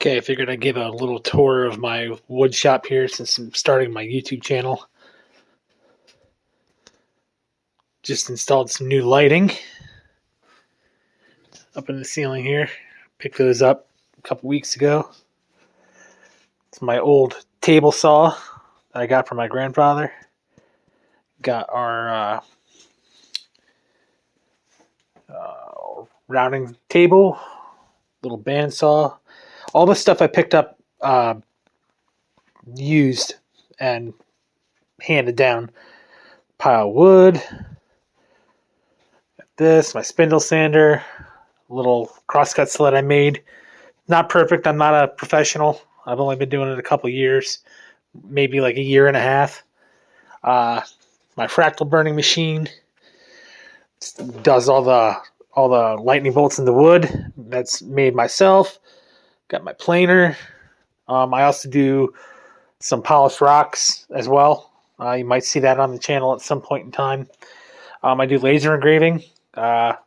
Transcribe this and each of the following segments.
Okay, I figured I'd give a little tour of my wood shop here since I'm starting my YouTube channel. Just installed some new lighting up in the ceiling here. Picked those up a couple weeks ago. It's my old table saw that I got from my grandfather. Got our rounding table, little bandsaw. All the stuff I picked up used and handed down. Pile of wood. This, my spindle sander, little crosscut sled I made. Not perfect. I'm not a professional. I've only been doing it a couple years, maybe like a year and a half. My fractal burning machine does all the lightning bolts in the wood. That's made myself. Got my planer. I also do some polished rocks as well. You might see that on the channel at some point in time. I do laser engraving,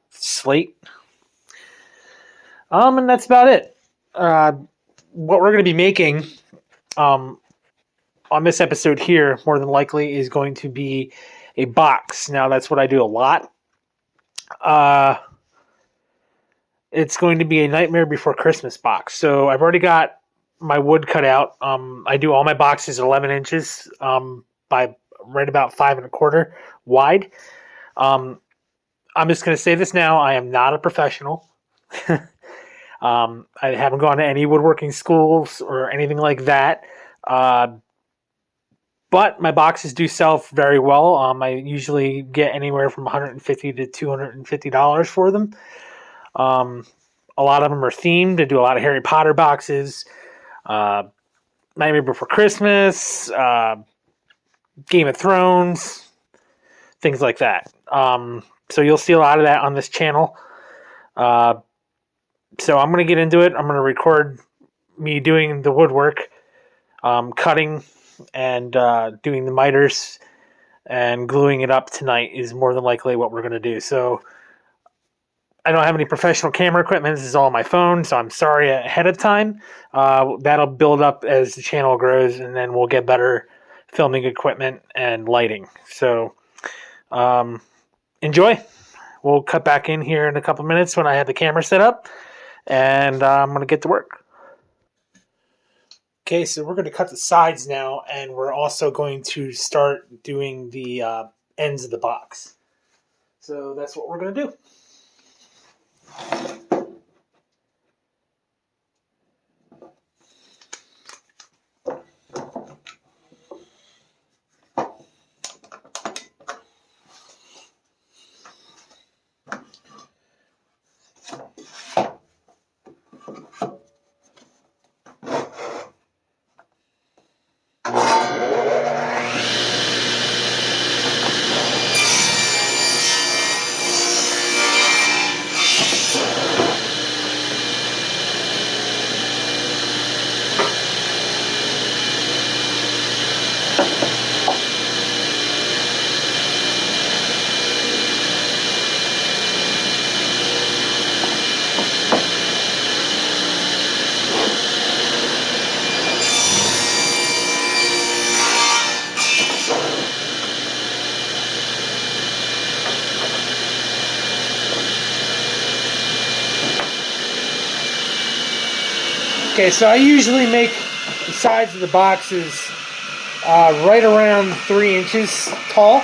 slate, and that's about it. What we're going to be making on this episode here, more than likely, is going to be a box. Now, that's what I do a lot. It's going to be a Nightmare Before Christmas box. So I've already got my wood cut out. I do all my boxes at 11 inches by right about 5 1/4 wide. I'm just going to say this now. I am not a professional. I haven't gone to any woodworking schools or anything like that. But my boxes do sell very well. I usually get anywhere from $150 to $250 for them. A lot of them are themed. I do a lot of Harry Potter boxes, Nightmare Before Christmas, Game of Thrones, things like that. So you'll see a lot of that on this channel. So I'm going to get into it. I'm going to record me doing the woodwork, cutting and doing the miters and gluing it up tonight is more than likely what we're going to do. So I don't have any professional camera equipment. This is all on my phone, so I'm sorry ahead of time. That'll build up as the channel grows, and then we'll get better filming equipment and lighting. So enjoy. We'll cut back in here in a couple minutes when I have the camera set up, and I'm going to get to work. Okay, so we're going to cut the sides now, and we're also going to start doing the ends of the box. So that's what we're going to do. Okay, so I usually make the sides of the boxes right around 3 inches tall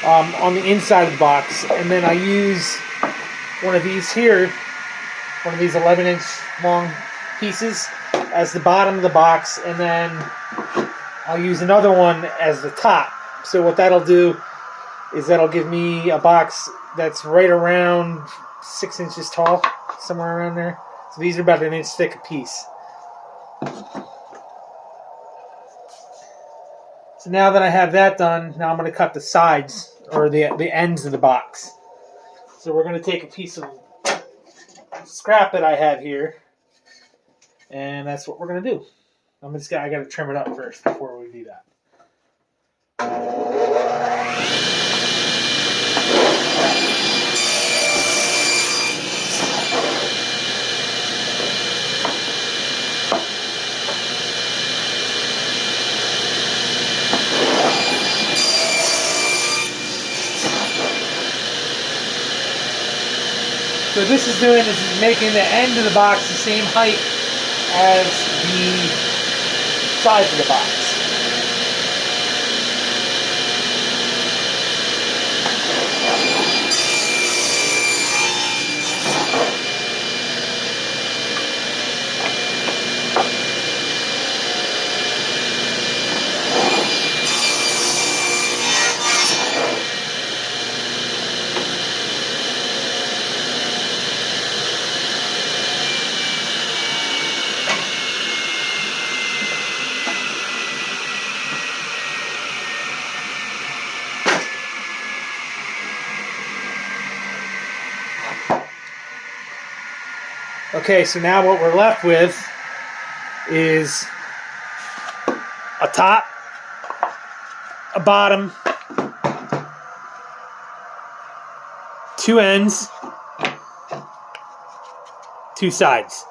on the inside of the box, and then I use one of these here, one of these 11-inch long pieces as the bottom of the box, and then I'll use another one as the top. So what that'll do is that'll give me a box that's right around 6 inches tall, somewhere around there. So these are about an inch thick a piece. So now that I have that done, now I'm going to cut the sides, or the ends of the box. So we're going to take a piece of scrap that I have here, and that's what we're going to do. I got to trim it up first before we do that. So what this is doing is making the end of the box the same height as the size of the box. Okay, so now what we're left with is a top, a bottom, two ends, two sides.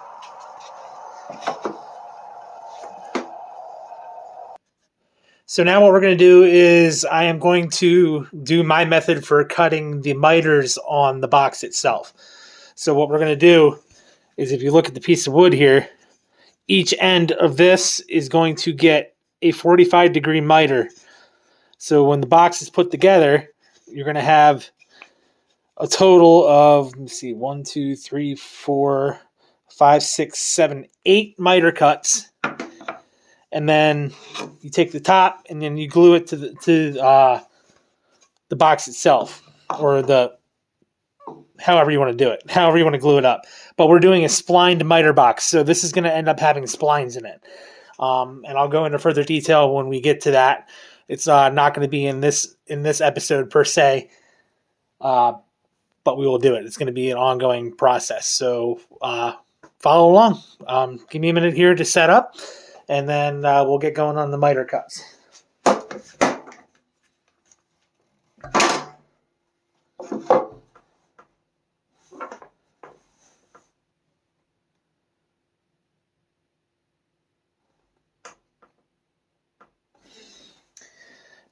So now what we're going to do is I am going to do my method for cutting the miters on the box itself. So what we're going to do is, if you look at the piece of wood here, each end of this is going to get a 45-degree miter. So when the box is put together, you're going to have a total of, let me see, 1, 2, 3, 4, 5, 6, 7, 8 miter cuts. And then you take the top and then you glue it to the box itself, or the however you want to do it, however you want to glue it up. But we're doing a splined miter box, so this is going to end up having splines in it. And I'll go into further detail when we get to that. It's not going to be in this episode per se, but we will do it. It's going to be an ongoing process. So follow along. Give me a minute here to set up, and then we'll get going on the miter cuts.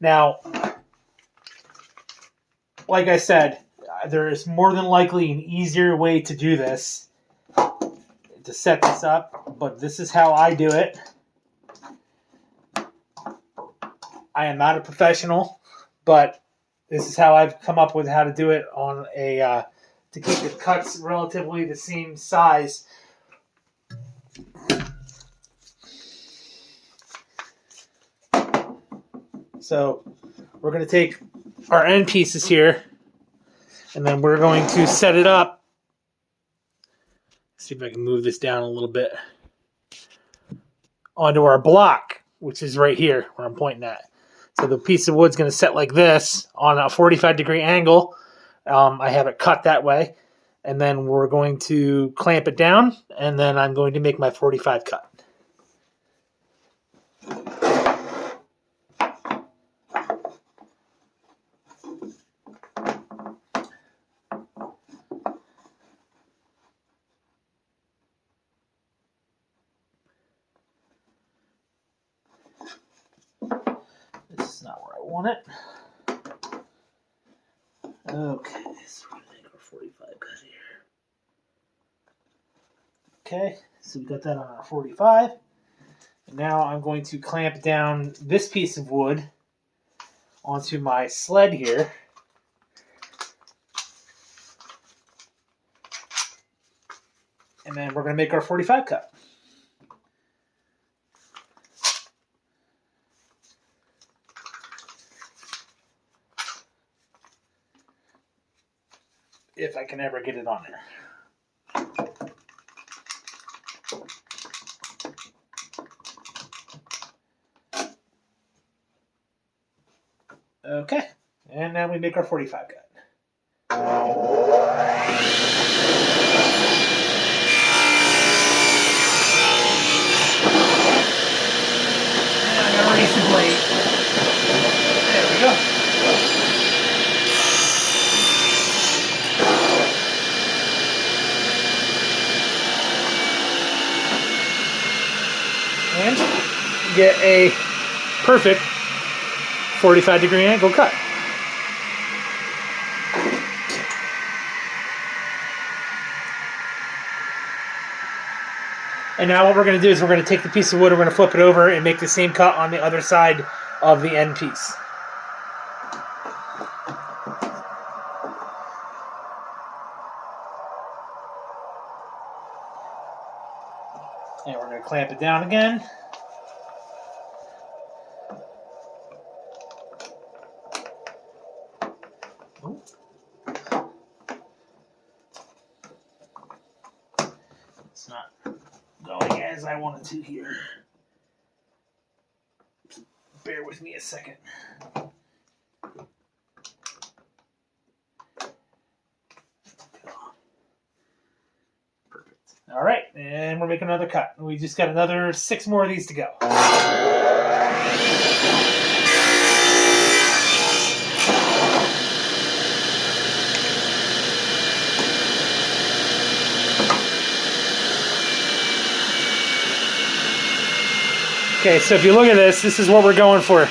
Now, like I said, there is more than likely an easier way to do this, to set this up, but this is how I do it. I am not a professional, but this is how I've come up with how to do it on a to keep the cuts relatively the same size. So we're going to take our end pieces here, and then we're going to set it up. Let's see if I can move this down a little bit onto our block, which is right here where I'm pointing at. So the piece of wood's going to set like this on a 45-degree angle. I have it cut that way. And then we're going to clamp it down, and then I'm going to make my 45 cut. This is not where I want it. Okay, so we're going to make our 45 cut here. Okay, so we got that on our 45. And now I'm going to clamp down this piece of wood onto my sled here. And then we're going to make our 45 cut. If I can ever get it on there. Okay, and now we make our 45 cut. And I'm going to raise the blade. There we go. And get a perfect 45-degree angle cut. And now what we're going to do is we're going to take the piece of wood, we're going to flip it over and make the same cut on the other side of the end piece. And we're going to clamp it down again. It's not going as I want it to here. Bear with me a second. Perfect. All right, and we're making another cut. We just got another 6 more of these to go. Okay, so if you look at this, this is what we're going for.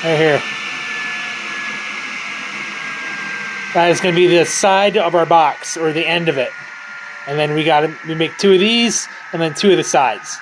Right here. That is going to be the side of our box, or the end of it. And then we make 2 of these, and then 2 of the sides.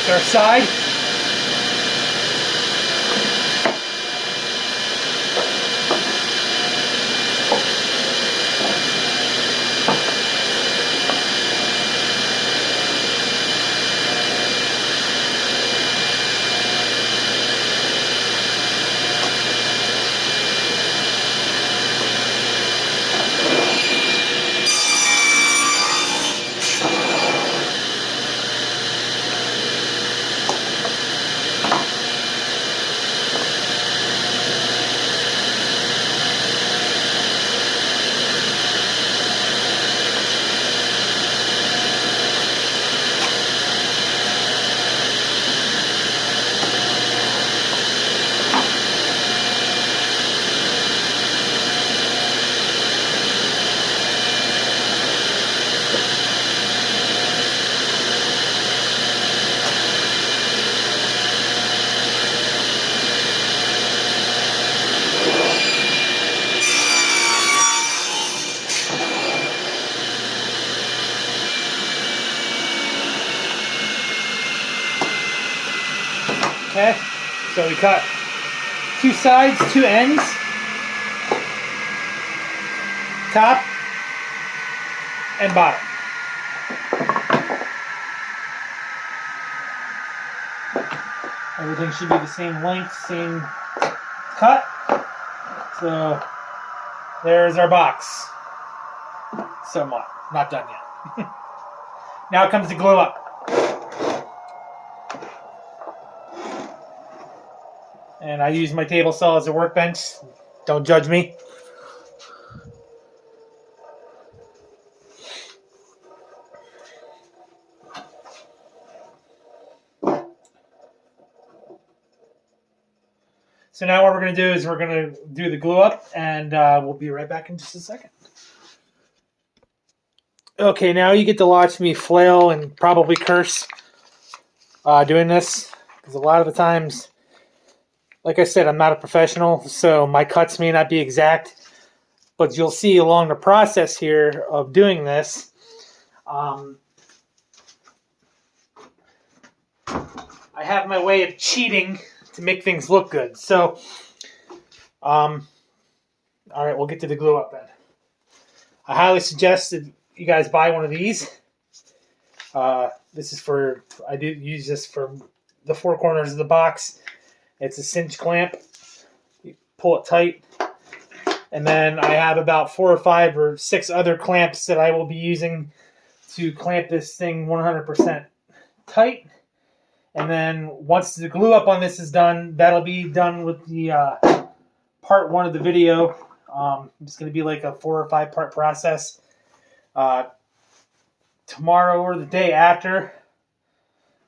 Our side. Okay, so we cut 2 sides, 2 ends, top and bottom. Everything should be the same length, same cut. So there's our box. Somewhat, not done yet. Now comes the glue up. And I use my table saw as a workbench. Don't judge me. So now what we're going to do is we're going to do the glue up, and we'll be right back in just a second. Okay, now you get to watch me flail and probably curse doing this, because a lot of the times, like I said, I'm not a professional, so my cuts may not be exact, but you'll see along the process here of doing this, I have my way of cheating to make things look good. So, all right, we'll get to the glue up then. I highly suggest that you guys buy one of these. This is for, I do use this for the four corners of the box. It's a cinch clamp. You pull it tight. And then I have about 4 or 5 or 6 other clamps that I will be using to clamp this thing 100% tight. And then once the glue up on this is done, that'll be done with the part 1 of the video. It's going to be like a 4 or 5 part process. Tomorrow or the day after,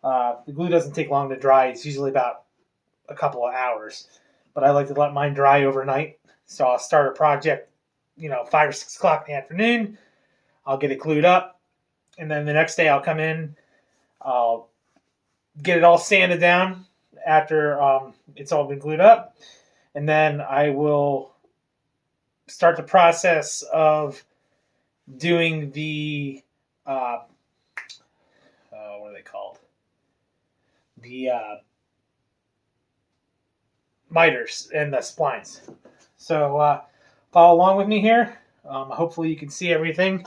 the glue doesn't take long to dry. It's usually about a couple of hours. But I like to let mine dry overnight. So I'll start a project, 5 or 6 o'clock in the afternoon. I'll get it glued up. And then the next day I'll come in. I'll get it all sanded down after it's all been glued up. And then I will start the process of doing the, what are they called? The miters and the splines. So follow along with me here. Hopefully you can see everything.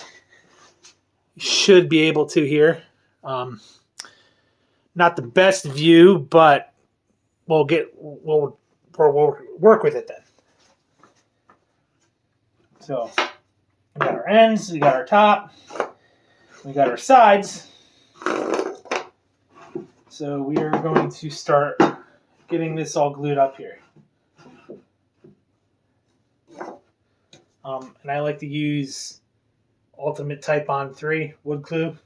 You should be able to here. Not the best view, but we'll work with it then. So we got our ends, we got our top, we got our sides. So we are going to start getting this all glued up here. And I like to use Ultimate Type On 3 wood glue.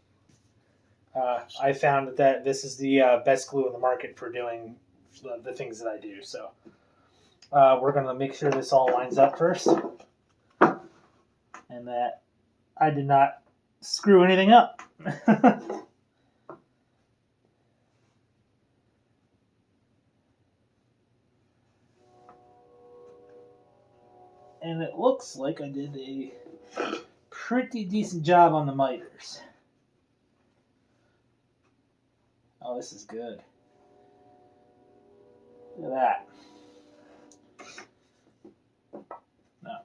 I found that this is the best glue in the market for doing the things that I do. So we're going to make sure this all lines up first. And that I did not screw anything up. And it looks like I did a pretty decent job on the miters. Oh, this is good. Look at that. No.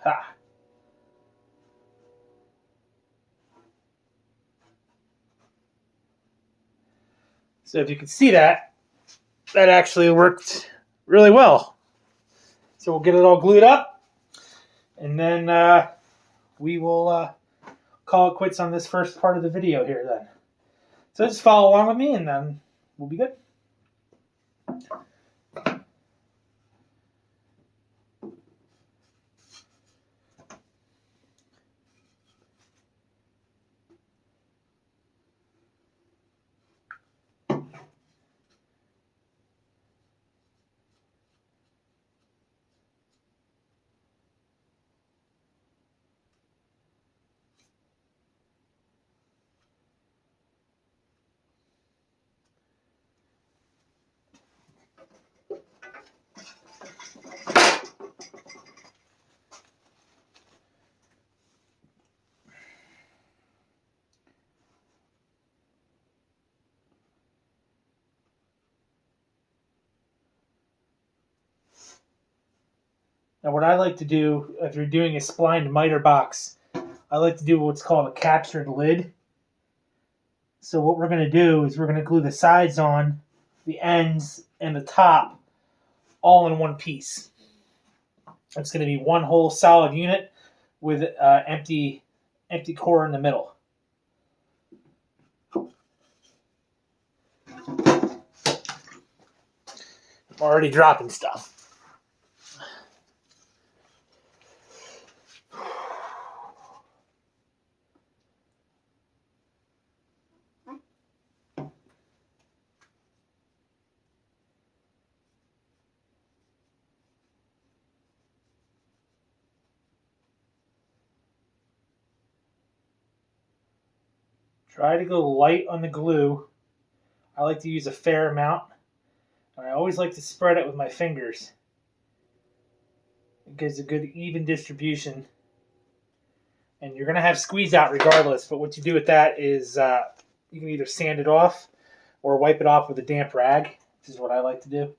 Ha. So if you can see that, that actually worked really well. So we'll get it all glued up, and then we will call it quits on this first part of the video here then. So just follow along with me, and then we'll be good. Now what I like to do, if you're doing a splined miter box, I like to do what's called a captured lid. So what we're going to do is we're going to glue the sides on, the ends, and the top all in one piece. It's going to be one whole solid unit with empty core in the middle. I'm already dropping stuff. Try to go light on the glue. I like to use a fair amount, and I always like to spread it with my fingers. It gives a good even distribution. And you're going to have squeeze out regardless, but what you do with that is you can either sand it off or wipe it off with a damp rag, which is what I like to do.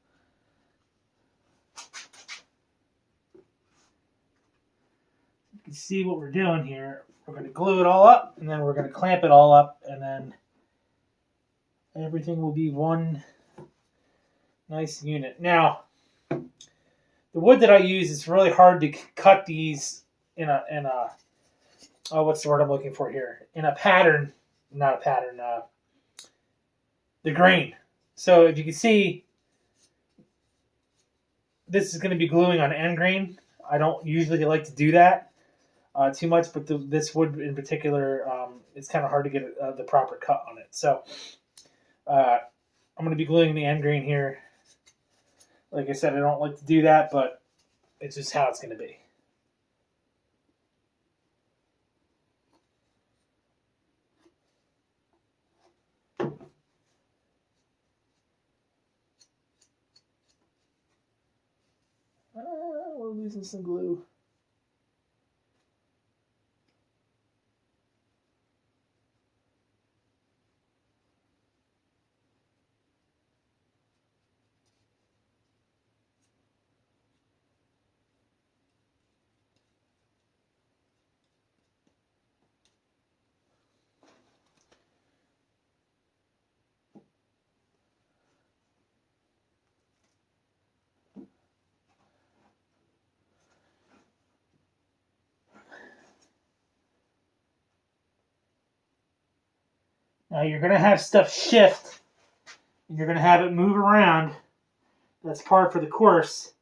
You can see what we're doing here. We're going to glue it all up, and then we're going to clamp it all up, and then everything will be one nice unit. Now, the wood that I use is really hard to cut these in a oh, what's the word I'm looking for here? In a pattern, not a pattern, the grain. So if you can see, this is going to be gluing on end grain. I don't usually like to do that too much, but this wood in particular, it's kind of hard to get the proper cut on it. So I'm going to be gluing the end grain here. Like I said, I don't like to do that, but it's just how it's going to be. We're losing some glue. Now you're going to have stuff shift, and you're going to have it move around. That's par for the course.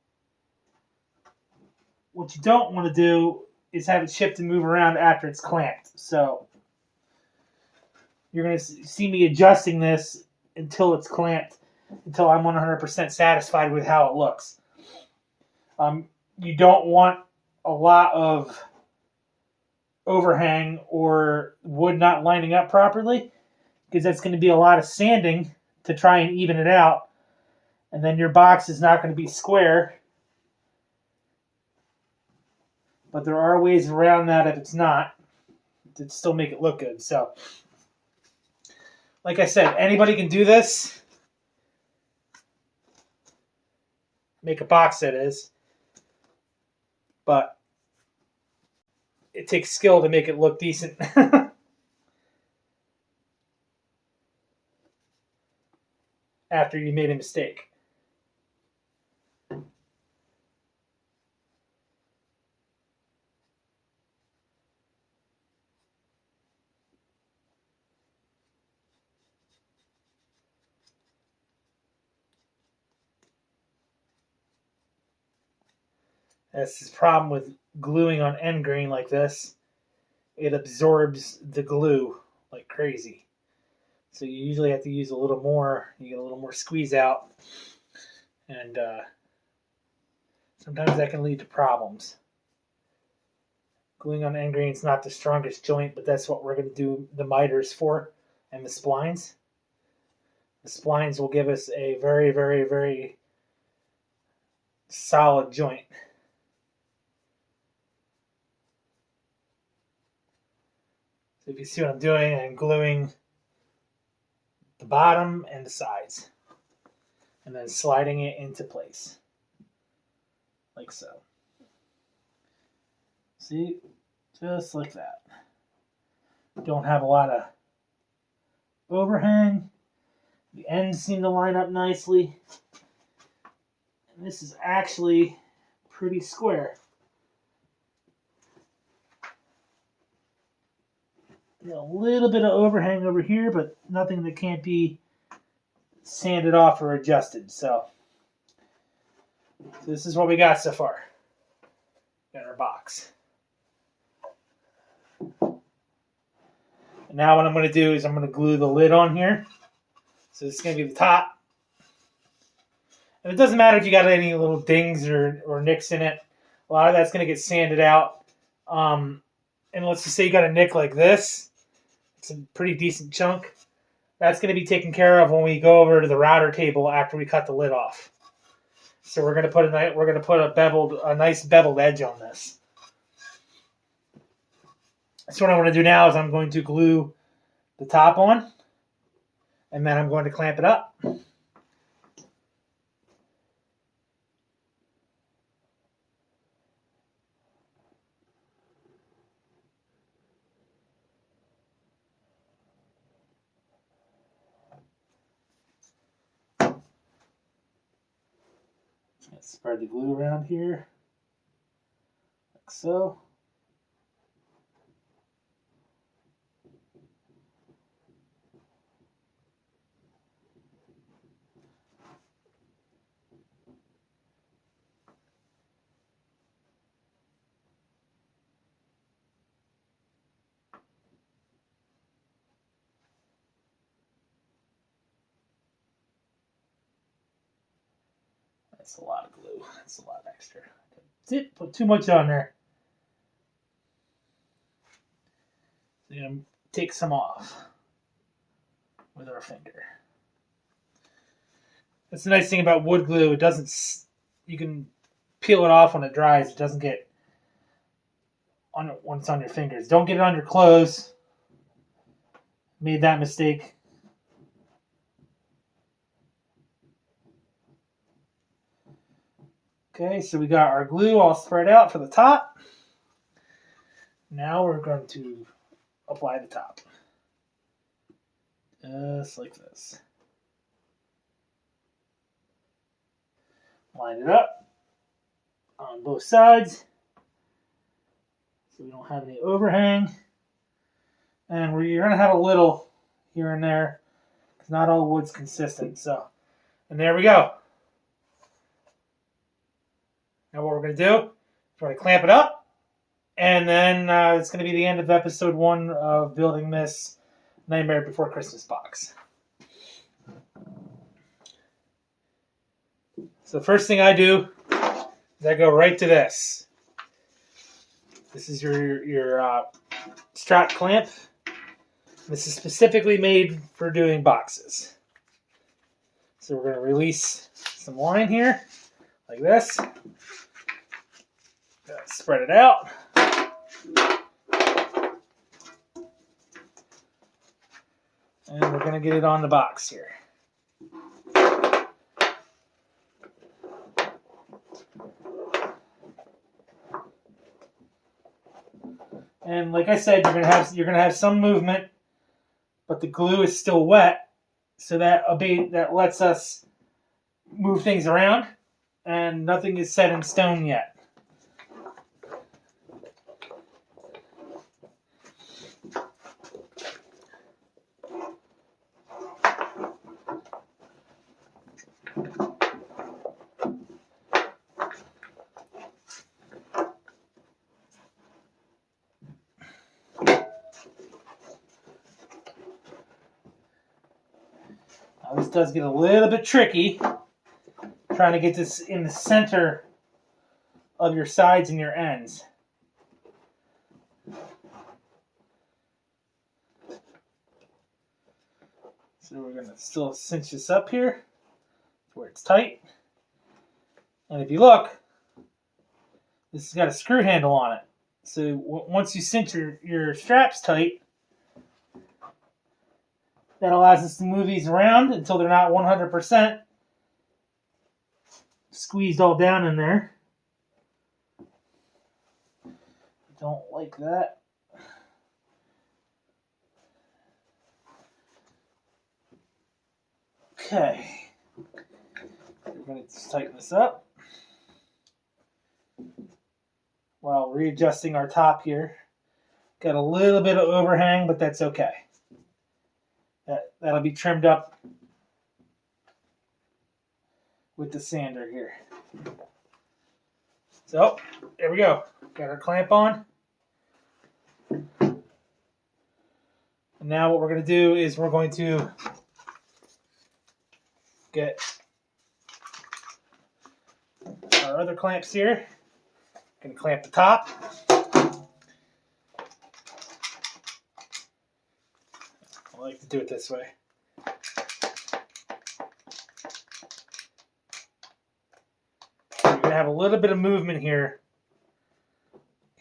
What you don't want to do is have it shift and move around after it's clamped. So you're going to see me adjusting this until it's clamped, until I'm 100% satisfied with how it looks. You don't want a lot of overhang or wood not lining up properly, because that's going to be a lot of sanding to try and even it out, and then your box is not going to be square. But there are ways around that if it's not, to still make it look good. So, like I said, anybody can do this. Make a box, that is. But it takes skill to make it look decent. After you made a mistake. That's the problem with gluing on end grain like this. It absorbs the glue like crazy. So you usually have to use a little more. You get a little more squeeze out. And sometimes that can lead to problems. Gluing on end grain is not the strongest joint, but that's what we're going to do the miters for, and the splines. The splines will give us a very, very, very solid joint. So if you see what I'm doing, I'm gluing the bottom and the sides, and then sliding it into place, like so. See, just like that. Don't have a lot of overhang. The ends seem to line up nicely. And this is actually pretty square. A little bit of overhang over here, but nothing that can't be sanded off or adjusted. So this is what we got so far in our box. And now what I'm going to do is I'm going to glue the lid on here. So this is going to be the top. And it doesn't matter if you got any little dings or nicks in it. A lot of that's going to get sanded out. And let's just say you got a nick like this. It's a pretty decent chunk. That's going to be taken care of when we go over to the router table after we cut the lid off. So we're going to put a nice beveled edge on this. So what I'm going to do now is I'm going to glue the top on, and then I'm going to clamp it up. Let's spread the glue around here, like so. That's a lot of glue. That's a lot extra. Didn't put too much on there. We're going to take some off with our finger. That's the nice thing about wood glue. It doesn't. You can peel it off when it dries. It doesn't get on it when it's on your fingers. Don't get it on your clothes. Made that mistake. Okay, so we got our glue all spread out for the top. Now we're going to apply the top. Just like this. Line it up on both sides so we don't have any overhang. And you're going to have a little here and there because not all wood's consistent. So, and there we go. Now what we're going to do is we're going to clamp it up, and then it's going to be the end of episode 1 of building this Nightmare Before Christmas box. So the first thing I do is I go right to this. This is your strap clamp. This is specifically made for doing boxes. So we're going to release some line here, like this. Spread it out. And we're going to get it on the box here. And like I said, you're going to have some movement, but the glue is still wet, so that lets us move things around, and nothing is set in stone yet. Now this does get a little bit tricky, trying to get this in the center of your sides and your ends. So we're going to still cinch this up here where it's tight. And if you look, this has got a screw handle on it. So once you cinch your straps tight, that allows us to move these around until they're not 100% squeezed all down in there. Don't like that. Okay. We're going to tighten this up while readjusting our top here. Got a little bit of overhang, but that's okay. That'll be trimmed up with the sander here. So, there we go. Got our clamp on. And now what we're going to do is we're going to get our other clamps here. Going to clamp the top. I like to do it this way. You're going to have a little bit of movement here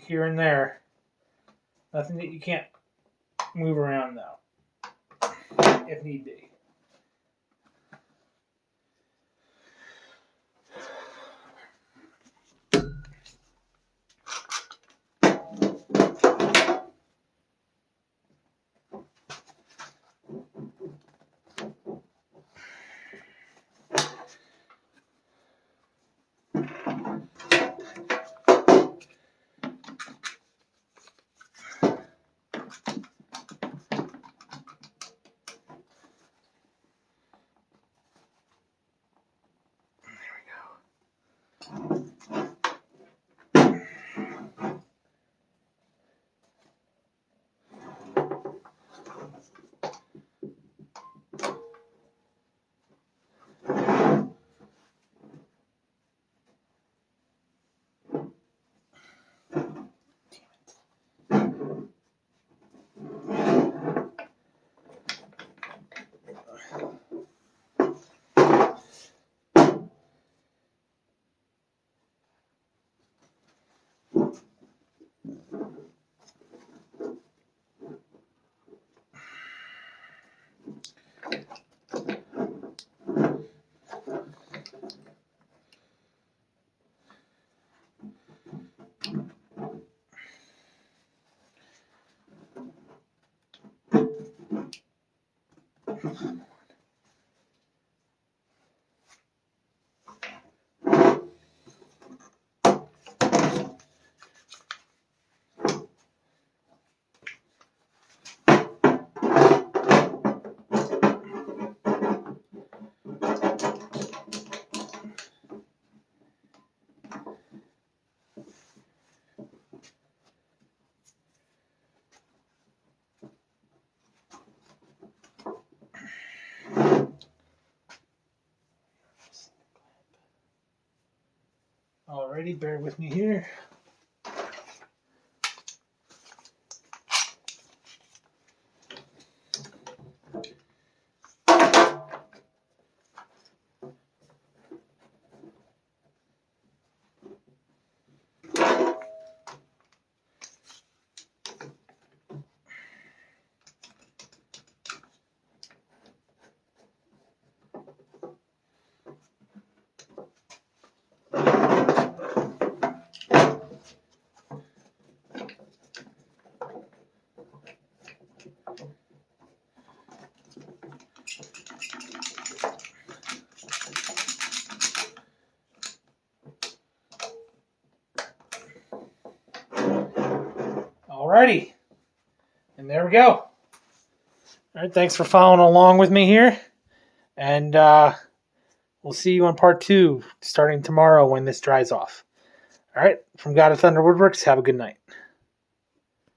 and there. Nothing that you can't move around though, if need be. Alrighty, bear with me here. Alrighty, and there we go. All right, thanks for following along with me here, and we'll see you on part 2 starting tomorrow when this dries off. All right, from God of Thunder Woodworks, have a good night.